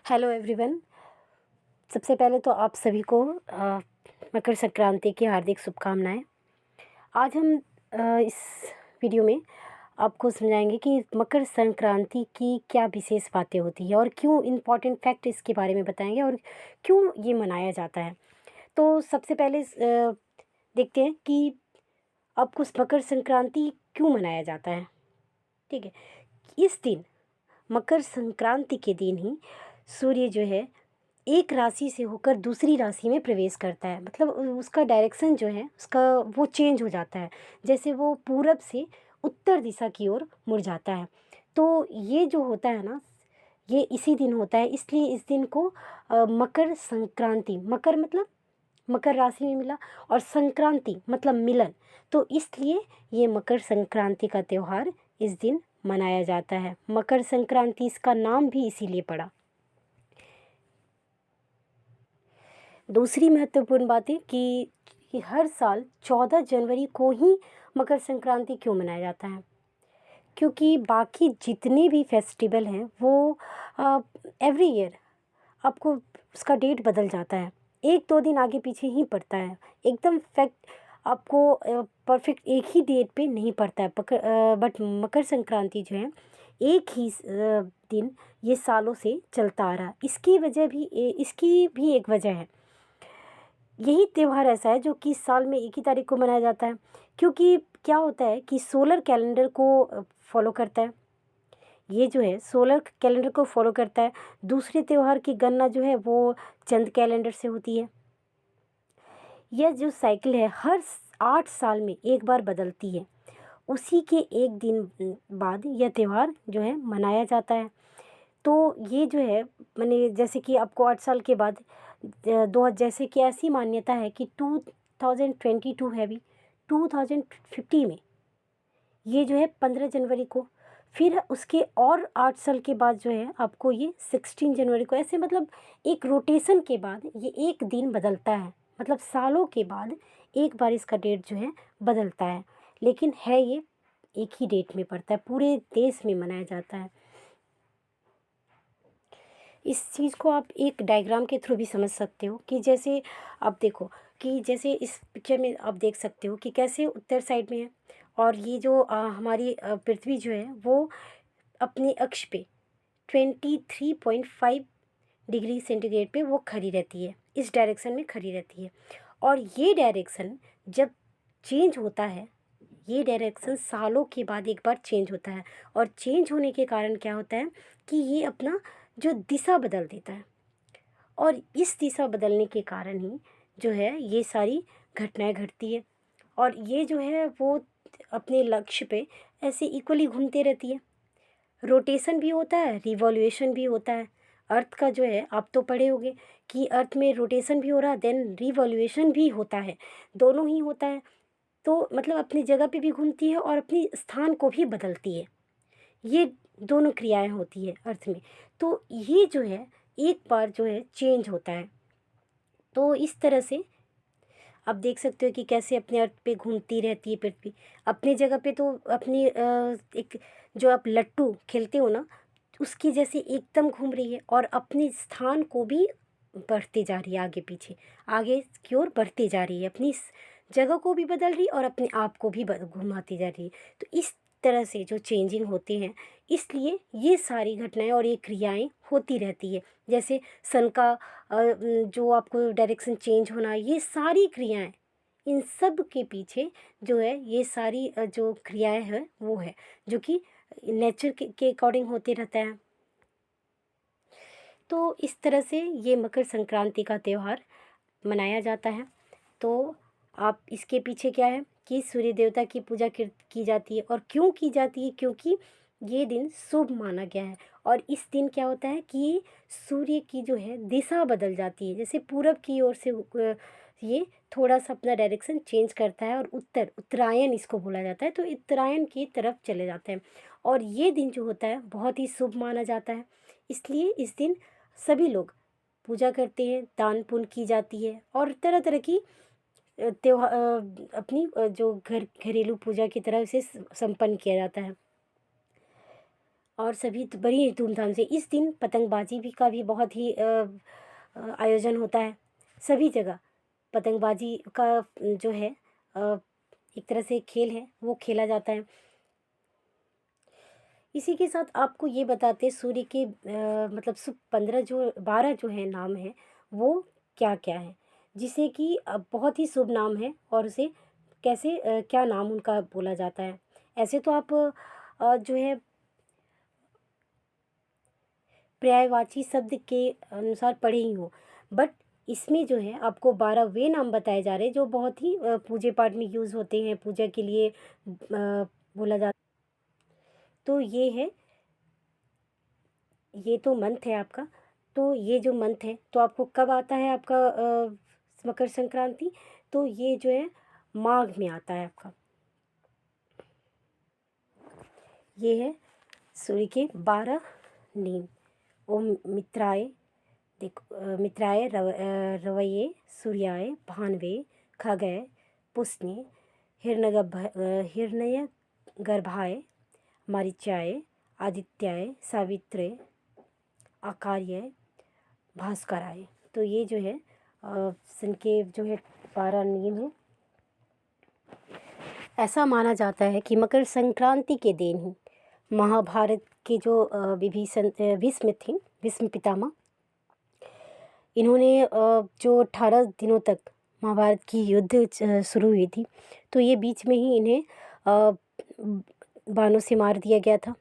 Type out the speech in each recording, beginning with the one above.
Hello everyone. सबसे पहले तो आप सभी को मकर संक्रांति की हार्दिक शुभकामनाएं। आज हम इस वीडियो में आपको समझाएंगे कि मकर संक्रांति की क्या विशेष बातें होती है और क्यों इम्पॉर्टेंट फैक्ट इसके बारे में बताएंगे और क्यों ये मनाया जाता है। तो सबसे पहले देखते हैं कि आपको मकर संक्रांति क्यों मनाया जाता है। ठीक है, इस दिन मकर संक्रांति के दिन ही सूर्य जो है एक राशि से होकर दूसरी राशि में प्रवेश करता है। मतलब उसका डायरेक्शन जो है उसका वो चेंज हो जाता है, जैसे वो पूरब से उत्तर दिशा की ओर मुड़ जाता है। तो ये जो होता है ना, ये इसी दिन होता है, इसलिए इस दिन को मकर संक्रांति, मकर मतलब मकर राशि में मिला और संक्रांति मतलब मिलन, तो इसलिए ये मकर संक्रांति का त्यौहार इस दिन मनाया जाता है। मकर संक्रांति इसका नाम भी इसीलिए पड़ा। दूसरी महत्वपूर्ण बात है कि हर साल 14 जनवरी को ही मकर संक्रांति क्यों मनाया जाता है, क्योंकि बाकी जितने भी फेस्टिवल हैं वो एवरी ईयर आपको उसका डेट बदल जाता है, एक दो दिन आगे पीछे ही पड़ता है, एकदम फैक्ट आपको परफेक्ट एक ही डेट पे नहीं पड़ता है। बट मकर संक्रांति जो है एक ही दिन ये सालों से चलता आ रहा। इसकी भी एक वजह है। यही त्यौहार ऐसा है जो कि साल में एक ही तारीख को मनाया जाता है, क्योंकि क्या होता है कि सोलर कैलेंडर को फॉलो करता है। ये जो है सोलर कैलेंडर को फॉलो करता है। दूसरे त्यौहार की गणना जो है वो चंद कैलेंडर से होती है। यह जो साइकिल है हर 8 साल में एक बार बदलती है। उसी के एक दिन बाद यह त्यौहार जो है मनाया जाता है। तो ये जो है मैंने जैसे कि आपको 8 साल के बाद दो जैसे कि ऐसी मान्यता है कि 2022 है अभी, 2050 में ये जो है 15 जनवरी को, फिर उसके और 8 साल के बाद जो है आपको ये 16 जनवरी को, ऐसे मतलब एक रोटेशन के बाद ये एक दिन बदलता है। मतलब सालों के बाद एक बार इसका डेट जो है बदलता है, लेकिन है ये एक ही डेट में पड़ता है, पूरे देश में मनाया जाता है। इस चीज़ को आप एक डायग्राम के थ्रू भी समझ सकते हो कि जैसे आप देखो कि जैसे इस पिक्चर में आप देख सकते हो कि कैसे उत्तर साइड में है और ये जो हमारी पृथ्वी जो है वो अपने अक्ष पे 23.5 डिग्री सेंटीग्रेड पे वो खड़ी रहती है, इस डायरेक्शन में खड़ी रहती है। और ये डायरेक्शन जब चेंज होता है, ये डायरेक्शन सालों के बाद एक बार चेंज होता है, और चेंज होने के कारण क्या होता है कि ये अपना जो दिशा बदल देता है, और इस दिशा बदलने के कारण ही जो है ये सारी घटनाएं घटती है। और ये जो है वो अपने लक्ष्य पे ऐसे इक्वली घूमते रहती है। रोटेशन भी होता है, रिवॉल्यूशन भी होता है। अर्थ का जो है आप तो पढ़े होंगे कि अर्थ में रोटेशन भी हो रहा है, देन रिवॉल्यूशन भी होता है, दोनों ही होता है। तो मतलब अपनी जगह पे भी घूमती है और अपनी स्थान को भी बदलती है। ये दोनों क्रियाएं होती है अर्थ में। तो ये जो है एक बार जो है चेंज होता है। तो इस तरह से आप देख सकते हो कि कैसे अपने अर्थ पे घूमती रहती है पृथ्वी अपनी जगह पे। तो अपनी एक जो आप लट्टू खेलते हो ना, उसकी जैसे एकदम घूम रही है और अपने स्थान को भी बढ़ते जा रही है, आगे पीछे आगे की ओर बढ़ती जा रही है, अपनी इस जगह को भी बदल रही है और अपने आप को भी घुमाती जा रही है। तो इस तरह से जो चेंजिंग होते हैं, इसलिए ये सारी घटनाएं और ये क्रियाएं होती रहती है। जैसे सन का जो आपको डायरेक्शन चेंज होना, ये सारी क्रियाएं, इन सब के पीछे जो है ये सारी जो क्रियाएं हैं वो है जो कि नेचर के अकॉर्डिंग होते रहता है। तो इस तरह से ये मकर संक्रांति का त्यौहार मनाया जाता है। तो आप इसके पीछे क्या है कि सूर्य देवता की पूजा की जाती है। और क्यों की जाती है? क्योंकि ये दिन शुभ माना गया है। और इस दिन क्या होता है कि सूर्य की जो है दिशा बदल जाती है, जैसे पूरब की ओर से ये थोड़ा सा अपना डायरेक्शन चेंज करता है और उत्तरायण इसको बोला जाता है, तो उत्तरायण की तरफ चले जाते हैं। और ये दिन जो होता है बहुत ही शुभ माना जाता है, इसलिए इस दिन सभी लोग पूजा करते हैं, दान पुण्य की जाती है और तरह तरह की त्योहार अपनी जो घरेलू पूजा की तरह इसे संपन्न किया जाता है। और सभी तो बड़ी ही धूमधाम से इस दिन पतंगबाजी भी का भी बहुत ही आयोजन होता है। सभी जगह पतंगबाजी का जो है अ, एक तरह से खेल है वो खेला जाता है। इसी के साथ आपको ये बताते सूर्य के मतलब शुभ 15 जो 12 जो है नाम है वो क्या क्या है, जिसे कि बहुत ही शुभ नाम है और उसे कैसे क्या नाम उनका बोला जाता है। ऐसे तो आप जो है पर्यायवाची शब्द के अनुसार पढ़े ही हो, बट इसमें जो है आपको 12 वे नाम बताए जा रहे हैं जो बहुत ही पूजे पाठ में यूज़ होते हैं, पूजा के लिए बोला जाता। तो ये है, ये तो मंथ है आपका। तो ये जो मंथ है तो आपको कब आता है आपका मकर संक्रांति, तो ये जो है माघ में आता है आपका। ये है सूर्य के 12 नीम। ओम मित्राय, देखो मित्राय रवये सूर्याय भानवे खगय पुष्णे हिरण्य गर्भाय मारीचाय आदित्याय सावित्रे आकार्य भास्कराय। तो ये जो है सन के जो है 12 नियम है। ऐसा माना जाता है कि मकर संक्रांति के दिन ही महाभारत के जो विभीषण भीष्म थे, भीष्म पितामह, इन्होंने जो 18 दिनों तक महाभारत की युद्ध शुरू हुई थी, तो ये बीच में ही इन्हें बाणों से मार दिया गया था।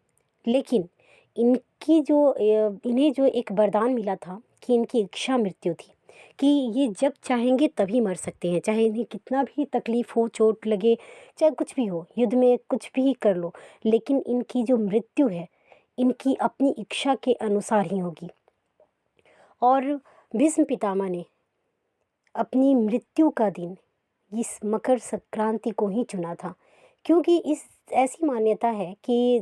लेकिन इनकी जो इन्हें जो एक वरदान मिला था कि इनकी इच्छा मृत्यु थी, कि ये जब चाहेंगे तभी मर सकते हैं, चाहे इन्हें कितना भी तकलीफ़ हो, चोट लगे, चाहे कुछ भी हो, युद्ध में कुछ भी कर लो, लेकिन इनकी जो मृत्यु है इनकी अपनी इच्छा के अनुसार ही होगी। और भीष्म पितामह ने अपनी मृत्यु का दिन इस मकर संक्रांति को ही चुना था, क्योंकि इस ऐसी मान्यता है कि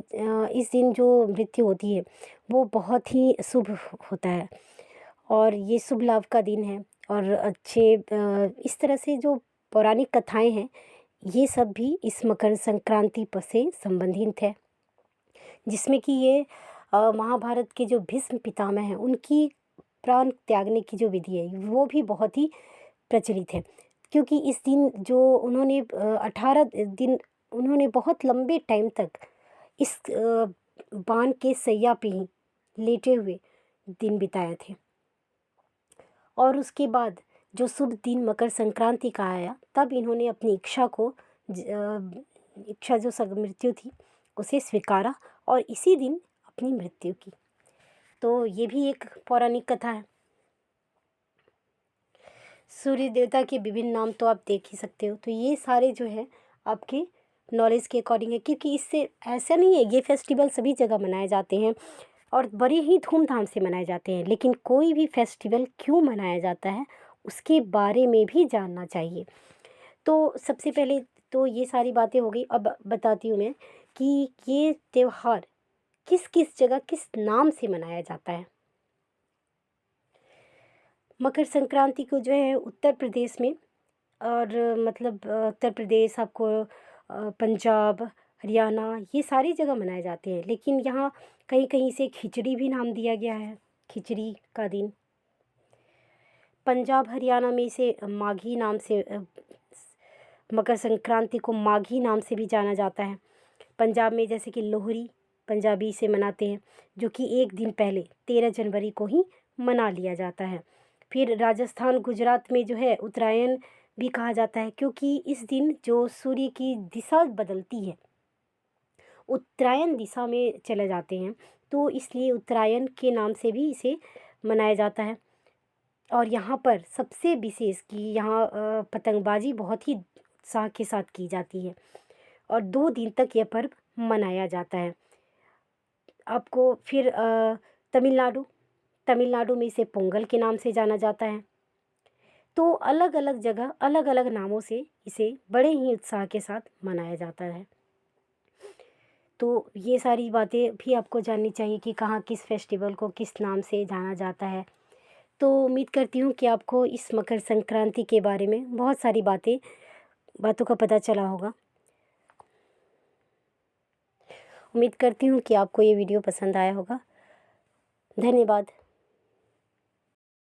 इस दिन जो मृत्यु होती है वो बहुत ही शुभ होता है और ये शुभ लाभ का दिन है। और अच्छे इस तरह से जो पौराणिक कथाएं हैं ये सब भी इस मकर संक्रांति से संबंधित है, जिसमें कि ये महाभारत के जो भीष्म पितामह हैं उनकी प्राण त्यागने की जो विधि है वो भी बहुत ही प्रचलित है। क्योंकि इस दिन जो उन्होंने 18 दिन उन्होंने बहुत लंबे टाइम तक इस बाण के सैया पे ही लेटे हुए दिन बिताए थे। और उसके बाद जो शुभ दिन मकर संक्रांति का आया तब इन्होंने अपनी इच्छा को इच्छा जो मृत्यु थी उसे स्वीकारा और इसी दिन अपनी मृत्यु की। तो ये भी एक पौराणिक कथा है। सूर्य देवता के विभिन्न नाम तो आप देख ही सकते हो। तो ये सारे जो है आपके नॉलेज के अकॉर्डिंग है, क्योंकि इससे ऐसा नहीं है, ये फेस्टिवल सभी जगह मनाए जाते हैं और बड़े ही धूमधाम से मनाए जाते हैं, लेकिन कोई भी फेस्टिवल क्यों मनाया जाता है उसके बारे में भी जानना चाहिए। तो सबसे पहले तो ये सारी बातें हो गई। अब बताती हूँ मैं कि ये त्यौहार किस किस जगह किस नाम से मनाया जाता है। मकर संक्रांति को जो है उत्तर प्रदेश में और मतलब उत्तर प्रदेश आपको पंजाब हरियाणा ये सारी जगह मनाए जाते हैं, लेकिन यहाँ कहीं कहीं इसे खिचड़ी भी नाम दिया गया है, खिचड़ी का दिन। पंजाब हरियाणा में इसे माघी नाम से मकर संक्रांति को माघी नाम से भी जाना जाता है। पंजाब में जैसे कि लोहड़ी पंजाबी से मनाते हैं, जो कि एक दिन पहले 13 जनवरी को ही मना लिया जाता है। फिर राजस्थान गुजरात में जो है उत्तरायण भी कहा जाता है, क्योंकि इस दिन जो सूर्य की दिशा बदलती है, उत्तरायण दिशा में चले जाते हैं, तो इसलिए उत्तरायण के नाम से भी इसे मनाया जाता है। और यहाँ पर सबसे विशेष कि यहाँ पतंगबाजी बहुत ही उत्साह के साथ की जाती है और 2 दिन तक यह पर्व मनाया जाता है। आपको फिर तमिलनाडु में इसे पोंगल के नाम से जाना जाता है। तो अलग अलग जगह अलग अलग नामों से इसे बड़े ही उत्साह के साथ मनाया जाता है। तो ये सारी बातें भी आपको जाननी चाहिए कि कहाँ किस फेस्टिवल को किस नाम से जाना जाता है। तो उम्मीद करती हूँ कि आपको इस मकर संक्रांति के बारे में बहुत सारी बातों का पता चला होगा। उम्मीद करती हूँ कि आपको ये वीडियो पसंद आया होगा। धन्यवाद।